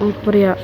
أكبر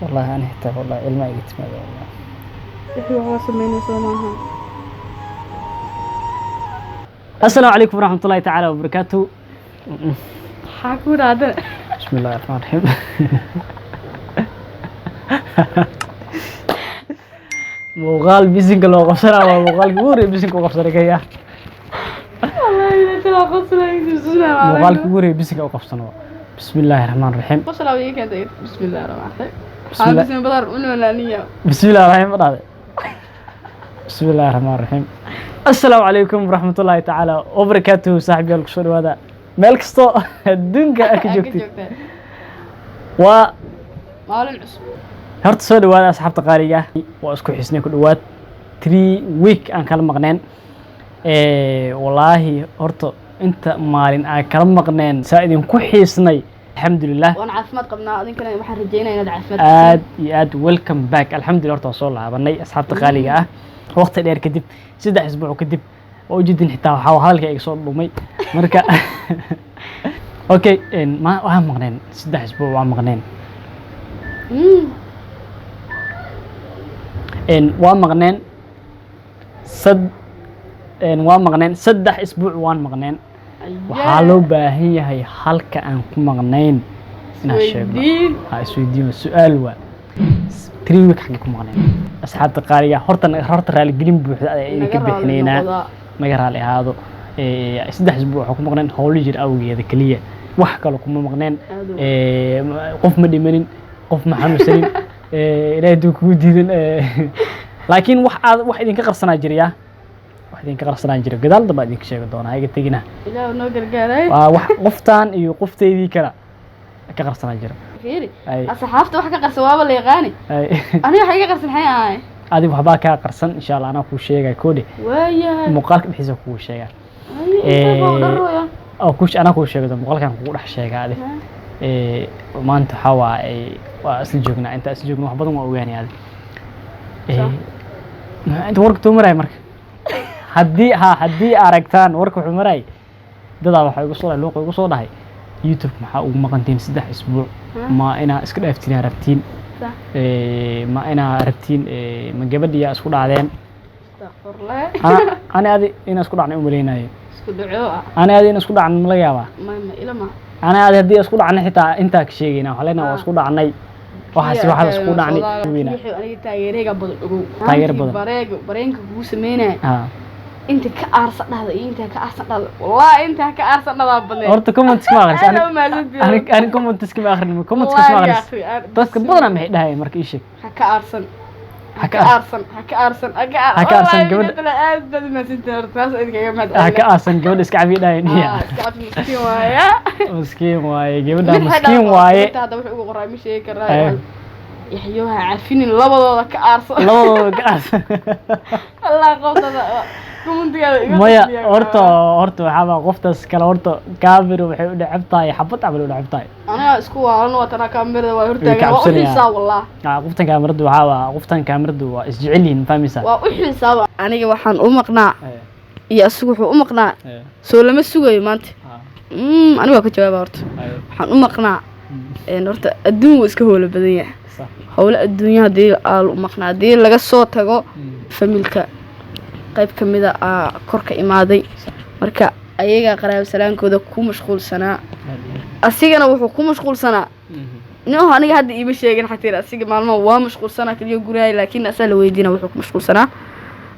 والله أنا حتى والله الماء يتمدى والله. إحنا سمينا سماها. السلام عليكم ورحمة الله تعالى وبركاته. حاكون هذا. بسم الله الرحمن الرحيم. موغال بيزنك لو قصرا وموغال كوري بيزنك وقصرا كيا. والله إذا ترى قصرا يجوزنا. موغال كوري بيزنك وقصرا. بسم الله الرحمن الرحيم. قصرا وياك هذا. بسم الله الرحمن الرحيم. بسم الله. بسم الله الرحمن بسم الله الرحمن الرحيم. بسم الله الرحمن الرحيم. السلام عليكم ورحمة الله تعالى وبركاته. صاحبي الكسور هذا مالكستو الدنيا أكجوكتي. و مالن عصب. هرت سود وهذا أصحاب تقارية وأسكو حسني كل وقت 3 week أن كلام مقنن. والله هرت أنت مالين كلام مقنن سائدين كحسني الحمد لله. وأنا عفمت قبنا أذن كنا واحد رجينا ينادى عفمت. آد welcome back الحمد لله هرت وصل عبني أصحاب تقارية وقت دير كدب 6 أسبوع كدب وجدين حتى حاول كي يصور بومي مركا. أوكي ما وهم مقنن 6 أسبوع وهم مقنن. waan maqneen waan maqneen 3 isbuuc waan maqneen waxaa loo baahan yahay halka aan ku maqnayn inaan sheegno isweydiin su'aal waa 3 week xagee ku maqneen asxaabta qaaliga horta raali gelin buuxda ay ka bixinaynaa naga raali ahaado 3 isbuuc waxaa ku maqneen howlo jir awgeeda kaliya wax kale kuma maqneen qof ma dhimanin qof ma xanuunsanin إلى دوكو ديدن لكن واحد إنك قرصنا جريا واحد إنك قرصنا جريا قدال ضبع ديك شيء قدونا هاي قلت جينا لا نقدر قاري قفتان إيو قفتي ذي كلا كقرصنا جريا فيري أصحافته وحكا قرصواب اللي يغاني أنا حقيقة قرصن حيا هاي هذه وحباك قرصن إن شاء الله أنا كل شيء كودي ويا مقالك بحيث كل شيء أو كوش أنا كل شيء قدام مقالك أنا كل شيء هذا ما أنت حوا وأصل جوجنا أنت أصل جوجنا وحبضهم وأوياني هذا أنت ورك تومراي مرك هدي أركتان ورك وحمراي ده واحد يقصون اللوق يقصون هاي يوتيوب محا ومقنتين 6 أسبوع ما أنا اسكت أفتين ربتين ما أنا ربتين من قبل دي أسكت عادين استغفر الله أنا هذه أنا أسكت عن أمرينا اسكت دعوة أنا هذه أسكت عن ملايا ما إلى ما أنا هذه أسكت عن حتى أنت كشيء وحلينا وأسكت عني waxaasi waxa isku dhacnay wiina aniga taageerayga badan ugu taageer badan bareenka kugu sameynay inta ka aarsan dhahda inta ka aarsan dhahda wallahi inta ka aarsan dhahda badan horta comments ma akhris ani comments ma akhrin comments ma akhris dadka badan ma dhahay markii sheeg ka aarsan haka aarsan gabadha aad bad ma sintaa taas idinka ma haka aarsan gabadha iska cabi dhahay miskiin waaye gabadha miskiin waaye hada wuxuu ugu qoray ma sheegi karaa yaxyooha cafinin labadooda ka aarsan Allah qoftada maya horta waxaa qoftaas kale horta kaamiro waxay u dhacabtahay xabad amal u dhacabtahay aniga isku waalan watana kaamirada waa hortaagan waa u xisaab wallah qoftan kaamiradu waxaa qoftan kaamiradu waa isjecelin fahmaysaa waa u xisaab aniga waxaan u maqnaa iyo asigu wuxuu u maqnaa soo lama sugayo maanta aniga waa ka jawaaba horta waxaan u maqnaa horta adduun wuu iska howlo badan yahay howlo adduunya haddii aal u maqnaa haddii laga soo tago familka qayb ka mida korka imaaday marka ayagaa qaraabo salaankooda ku mashquulsanaa asigana wuxuu ku mashquulsanaa no aniga hadda iima sheegin xataa asiga maalmaha waa mashquulsanaa kaliya guryahay laakiin asaa la weydiina wuxuu ku mashquulsanaa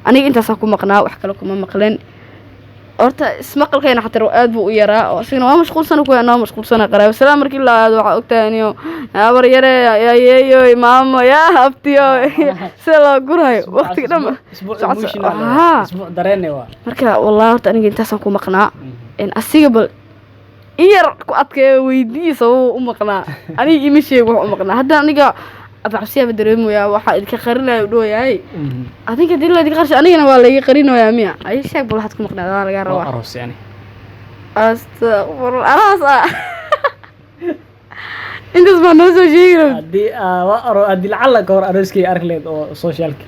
aniga intaasaa ku maqnaa wax kale kuma maqleen horta ismaqalkayna xataa aad buu u yaraa oo asigana waa mashquulsana kuwa anaa mashquulsana qaraabo salaam markii la aado waxaa ogtahay aniyo abar yare ayeeyo maamo yaa abtiyo sida loo gurayo waqtiga dhan marka wallahi horta aniga intaasaan ku maqnaa asiga bal iyar ku adkeeyo weydiisa u maqnaa aniga ima sheeg wax u maqnaa hadda aniga abacsiyaaba dareemoyaa waxaa idinka qarinayo dhooyahay adinka dii la idinka qarshay anigana waa laga qarinayaa miya ay sheeg bal waxaad ku maqnaadaa laga rabaa aroos yani astaqfir aroos intaas baa noo soo sheegi haddii lacala ka hor arooskay arki leed oo socialka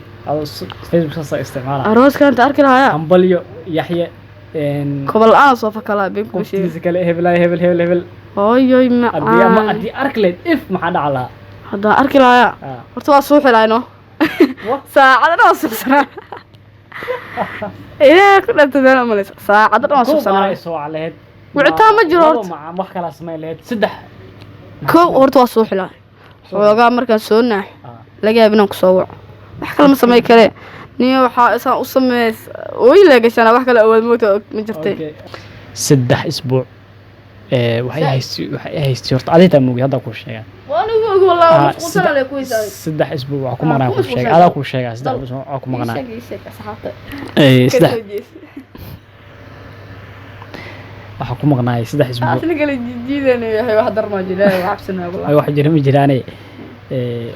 facebook saasa isticmaala arooska inta arki lahaaya hambalyo yaxye kobol aan soo fakalaa been ku sheegay kale hebel ooyoy ma haddii arki leed if maxaa dhaca lahaa haddaan arki lahaaya horta waa suuxi lahayno saacada waa suuxsanaa ilaahay ku dhanta meel amalaysa saacada dhan waa suuxsanaa wicitaan ma jiro horta wax kala samay leed saddex kow horta waa suuxi lahay xoogaa markaan soo naax laga yaab inaan kusoo waco wax kale ma samay kale niyo waxaa isaan u sameys ooy laagashana wax kale awood moogta ma jirtay 3 isbuuc waxay haystay horta adayta moogay hadda ku sheegaa waanu oog wallahi mashquulsan leh ku hiisay 3 isbuuc wax ku maqnaa ku sheegaa ada ku sheegaa 3 isbuuc wax ku maqnaa waxa ku maqnaay 3 isbuuc asna kala jiidana yahay wax darma jiraa wax xabsana wallahi wax jira ma jiraane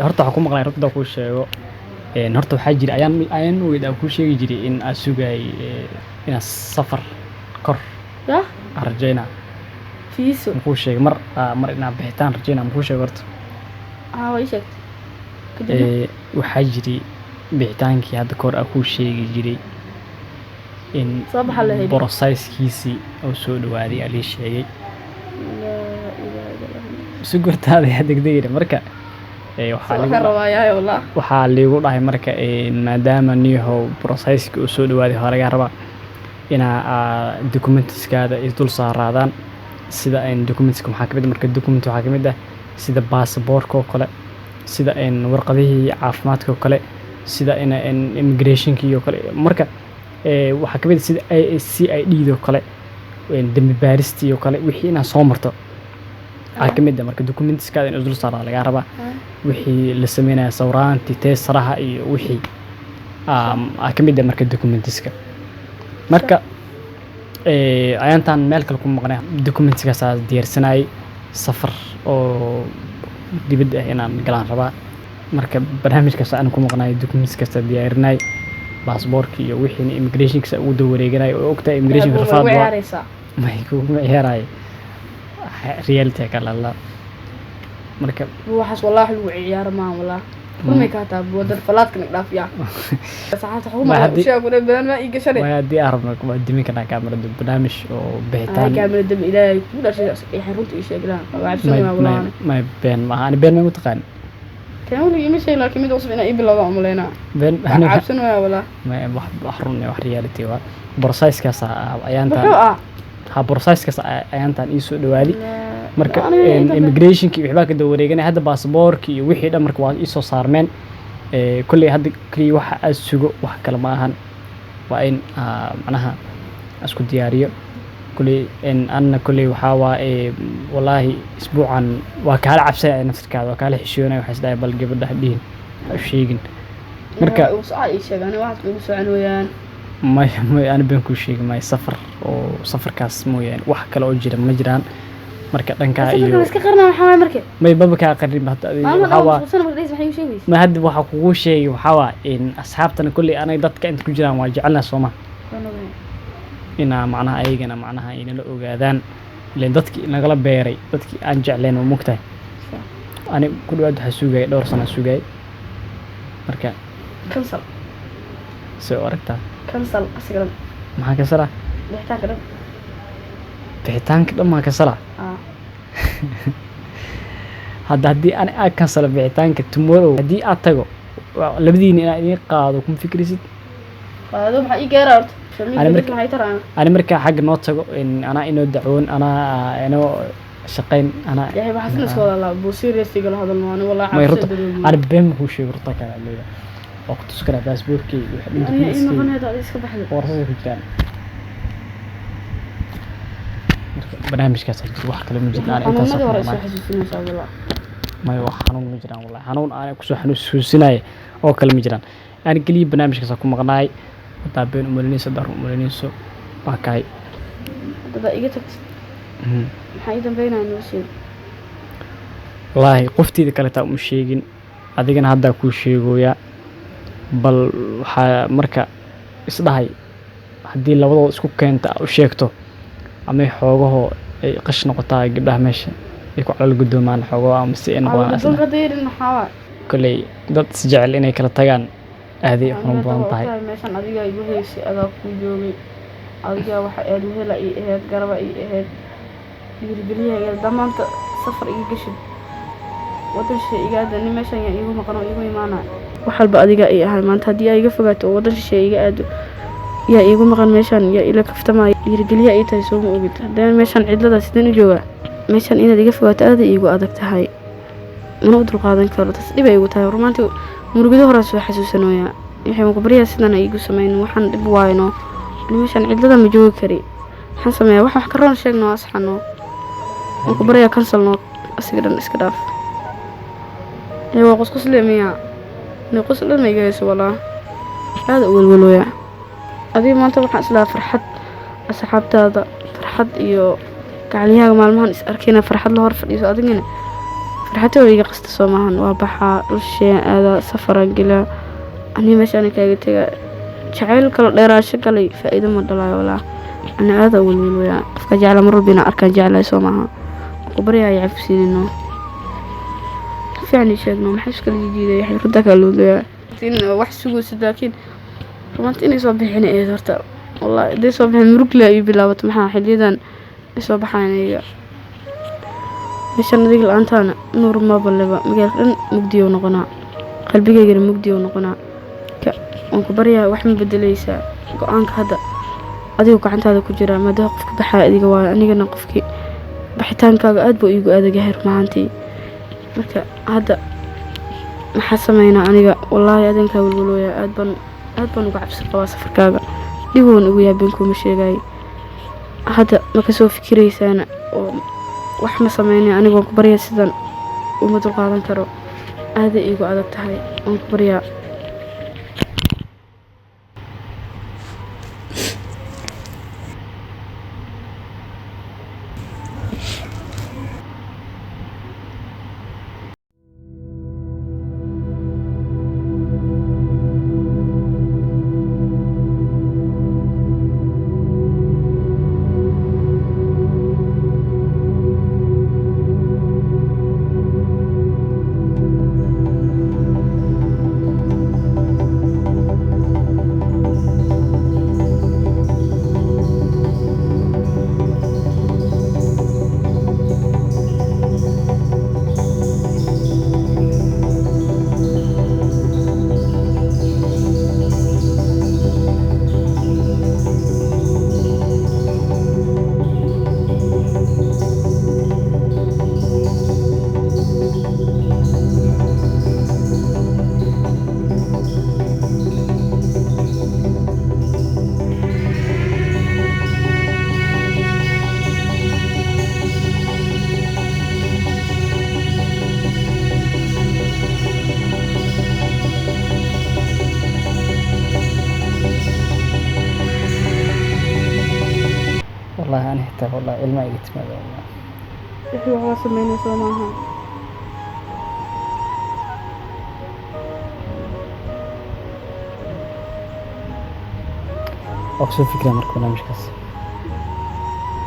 horta waxa ku maqnaay horta ku sheego horta waxaa jira ayaan weyd aan ku sheegi jiray in aan sugay in safar kor ya arjayna fiiso ku sheeg mar inaan bixitaan rajayna ku sheeg horta way sheeg waxaa jiray bixitaankii hadda kor aan ku sheegi jiray in processkiisii oo soo dhawaaday ali sheegay sugurtaada degdegina marka waxaa liigu dhahay marka maadaama niyahow processki uu soo dhawaaday hore laga rabaa inaa documentiskaada is dul saaraadaan sida documentska waxaa kamid marka document waxaa kamid ah sida passportka oo kale sida warqadihii caafimaadka oo kale sida immigrationka iyo kale marka waxaa kamid sida CID oo kale dambi baaristi iyo kale wixii inaa soo marto waxaa kamid marka documentiskaada in is dul saaraa laga rabaa wixii la sameynaya sawiraantii teesaraha iyo wixii kamid marka documentiska marka ayaantan meel kale ku maqnay documentiskaas diyaarsanayay safar oo dibadda ah inaan galaan rabaa marka barnaamijkaas aan ku maqnay documentiskaas diyaarinay passportka iyo wixii immigrationka uu daba wareeganay oo ogtahay immigration rafaad waa may ku ciyaaraay reality kala la marka waxaas wallahi lagu ciyaar ma wallahi kuma ka taa wadada falaadka dhaafiya saxaafta xukuumadda u sheegay badan ma iga shalay waa di arabna kuma diminka kaamirada barnaamij oo bixitaan kaamirada ilaahay ku dhashay ay xarunta sheeglaan waabsan wallahi ma been ma aan been ma mutaqaan كانوا يمشي لكن ميد وصف إن إبل الله عملنا بين عبسنا ولا ما بحرنا وحريالتي وبرسايس كاس أيانتا ها برسايس كاس أيانتا يسوع دوالي مرك immigration كي بحبك الدوريجنا هذا باسبور كي وحيد مرك ويسوع صارمين كل هذا كلي واحد السوق واحد كلامهن وين معناها أسكت دياريو كل إن أنا كل وحوا والله أسبوعا وكالة عبسة نفسك هذا وكالة حشيونة وحسد بل قبل ده دين الشيء مركا وصعي شيء أنا واحد بيقول عنوان ما أنا بنكون شيء ما يسافر أو سفر كاس مو يعني واحد كلا أجر مجران مركا دنكا إيوه بس كقرنا حوا مركا ما يبقى كقريب حوا ما هاد واحد كوش شيء وحوا إن أصحابنا كل أنا يضطك أنت كجران وجعلنا صوما ina macnaha ayagana macnaha inala ogaadaan ileen dadkii nagala beeray dadkii aan jecleen oo mugtahay ani ku dhawaad waxa sugay dhowr sano sugay marka cancel soo aragtaa cancel asigan maxaa kasala bixitaanka dhan maa kasala hadda haddii ani aa kansalo bixitaanka tomorrow haddii aad tago labadiina inaa idiin qaado kuma fikrisid qaado maxaa ii geera horta ani markaa xagga noo tago anaa inoo dacwoon anaa inoo shaqayn anaa yahay waxaas la iska wada buu serious igala hadalno ani wallahi may runta ani been ku sheego runta kala leeyahay oo ku tuskana baasaboorkii waxa dhinta ma qanaada iska baxday warasada ku jiraan barnaamijkaas wax kale ma jiraan intaas hore soo xasuusinaysaa wallahi may wax xanuun ma jiraan wallahi xanuun aan ku soo xasuusinay oo kale ma jiraan aan kaliya barnaamijkaas ku maqnaay hadaa been umalinayso dar umalinayso waa kay dada iga tagtay maxay dambeynaa noo sheeg wallahi qoftiida kale taa uma sheegin adigana hadda ku sheegoya bal waxa marka isdhahay hadii labadooda isku keenta u sheegto ama xoogaho ay qash noqotaa gabdhaha meesha ay ku calal gudoomaan xoogaha ama si ay noqdaan asla qadiirin maxaa kulay dad si jecel inay kala tagaan aaday xun badan tahay meeshan adiga igu heysay adaa ku joogay adiga waxa aad wehela ii ahayd garaba ii ahayd dhiirigeliyaha dhammaanta safar iga gashid wadan shishe iga aada nin meeshan yaa iigu maqan oo iigu imaanaa wax walba adiga ii ahay maanta haddii aa iga fogaato oo wadan shishe iga aado yaa iigu maqan meeshan yaa ila kaftamaayo dhiirigeliyaha ii tahay soo ma ogid haddana meeshan cidlada sideen u joogaa meeshan inaad iga fogaato aada iigu adag tahay mana u dulqaadan karo taas dhib ay igu tahay rumaantii murugada hore soo xasuusanooyaa waxay muqbariyaa sidan ay igu sameyn waxaan dhib waayno meeshan cidlada ma joogi kari waxaan sameeyaa wax ka roon sheegno asxano muqbariyaa kansalno asiga dhan iska dhaaf waa qusqus leemiyaa ni qusqus dhan ma iga hayso walaa aada u welwelooyaa adiga maanta waxaan islaa farxad asxaabtaada farxad iyo gacaliyahaaga maalmahan is arkayna farxad la hor fadhiiso adigana farxadooda iga qasta soo maahan waa baxaa dhulsheen aada safaran gila ani meeshaan kaaga tagaa jacayl kala dheeraasho galay faa'iido ma dhalaayo walaa ana aada u welwelooyaa qofka jecla mar walba inaan arkaan jeclahay soo maaha muqbariyaa ay cafsiinino fiicni sheegno maxay iskala jiiday waxay runta kala luudayaa in wax sugayso laakiin rumaanta inay soo bixin eed horta wallahi hadday soo bixin murugle ay bilaabato maxaa xiliyadan ay soo baxaan iyaga meeshan adiga la-aantaana nuur mabaleba magaalka dhan mugdiyow noqonaa qalbigaygana mugdiyow noqonaa waan ku baryaa wax ma bedelaysaa go-aanka hadda adigu gacantaada ku jiraa maadaama qofka baxaa adiga waayo anigana qofkii baxitaankaaga aad buu iigu aadagahay rumaantii marka hadda maxaa sameynaa aniga wallaahi adankaa welwalooya aad baan uga cabsi qabaa safarkaaga dhiboon ugu yaabeen kuma sheegaayo hadda ma kasoo fikiraysaana oo wax ma sameynay aniga waan ku baryaa sidan uma dulqaadan karo aaday iigu adag tahay waan ku baryaa والله أنا حتى والله الماء قلت ما والله إحنا واسم من سماها أقصد فكرة مركونا مش كاس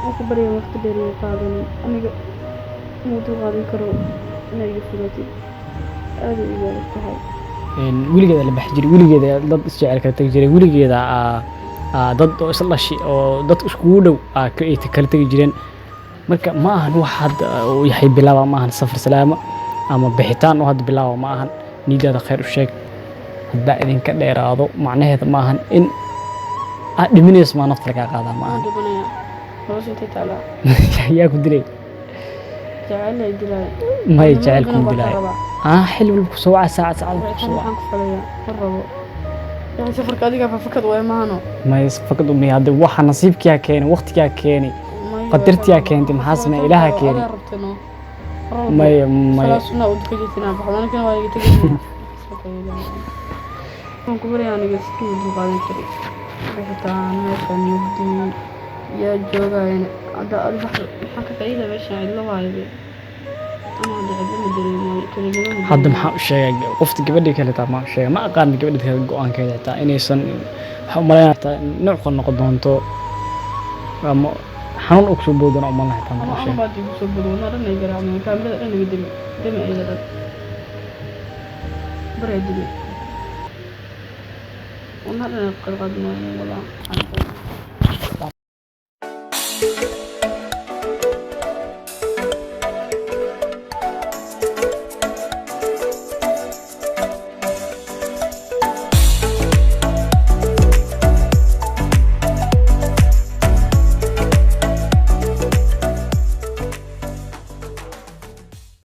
أخبري وقت بري قادم أنا موضوع قادم كرو أنا يفلتي هذا إذا التحي ولي كذا اللي بحجري ولي كذا ضد الشعر كذا تجري ولي كذا dad oo isla dhashay oo dad iskugu dhow ay kala tegi jireen marka ma ahan wax hadda uu yahay bilaaba ma ahan safar salaamo ama bixitaan oo hadda bilaaba ma ahan nidaada khayr u sheeg hadda idinka dheeraado macnaheedu ma ahan in aad dhimanayso ma nafta laga qaadaa ma ahan yaa ku dilay ما يجعلكم بلاي حلو الكسوعة ساعة يعني سفرك هذيك ففكد وين مهانو ما يسفكد أمي هذا واحد نصيبك يا كيني وقتك يا كيني قدرت يا كيني أنت محاسمة إلها كيني ما خلاص أنا ودك جيتنا بحضنا كنا واجي تجينا كبر يعني قصتي وقاعدين كذي بحثان مثلا يبدي يا جوجا يعني هذا البحر حكى كذا باش اللي هو هذي hadda maxaa u sheegay qofta gabadhii kale taa ma sheegay ma aqaan gabadhii kale go'aankeeda taa inaysan waxa u maleynaa nooc qon noqon doonto ama xanuun ugu soo boodana uma lahayd tan ma sheegay baad igu soo boodana dhanay garaacmay kaamilada dhan iga dimi ay dad baray dimi una dhan qalqadna wala